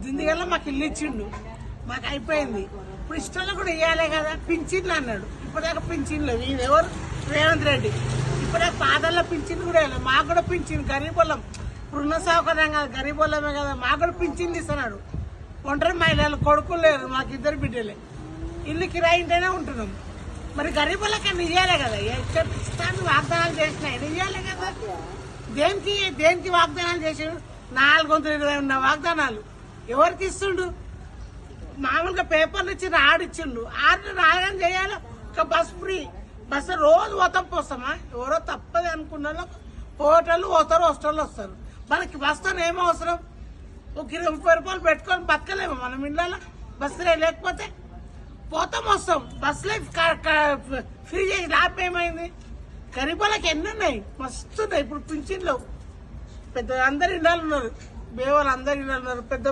దిందిగల్లా మాకు ఇల్లు ఇచ్చిండు, మాకు అయిపోయింది. ఇప్పుడు ఇష్టంలో కూడా ఇవ్వాలి కదా, పింఛన్లు అన్నాడు. ఇప్పటిదాకా పింఛన్లు ఎవరు రేవంత్ రెడ్డి ఇప్పుడే పాదల్లో పింఛన్లు కూడా వేయలేదు. మాకు కూడా పింఛన్ గరీబోళ్ళం, రుణ సౌకర్యం కదా, గరీబోళ్ళమే కదా, మాకు కూడా పింఛన్లు ఇస్తున్నాడు. ఒంటరి మహిళలు కొడుకులు లేరు, మాకు 2 బిడ్డలే, ఇల్లు కిరాయి ఇంటేనే ఉంటున్నాం. మరి గరీబులకన్నా ఇవ్వాలి కదా, ఇష్టాన్ని వాగ్దానాలు చేసినాయి ఇవ్వాలి కదా. దేనికి వాగ్దానాలు చేసాడు? 420 ఉన్న వాగ్దానాలు ఎవరికి ఇస్తుండు? మామూలుగా పేపర్లు ఇచ్చి ఆడిచ్చిండు, రాగానే చేయాలి. ఒక బస్ ఫ్రీ, బస్సు రోజు పోతామా? ఎవరో తప్పది అనుకున్న హోటళ్ళు పోతారు, హాస్టల్లో వస్తారు. మనకి బస్తో ఏమో అవసరం? ఒక 20 రూపాయలు పెట్టుకొని బతకలేము మనం ఇళ్ళలో. బస్సులే లేకపోతే పోతాం వస్తాం. బస్సులే ఫ్రీ చేసి లాభం ఏమైంది? గరీబులకు ఎన్ని ఉన్నాయి, మస్తున్నాయి. ఇప్పుడు పింఛన్లు పెద్ద అందరు ఇళ్ళలు ఉన్నారు, బేవాళ్ళు అందరు ఇళ్ళలు ఉన్నారు. పెద్ద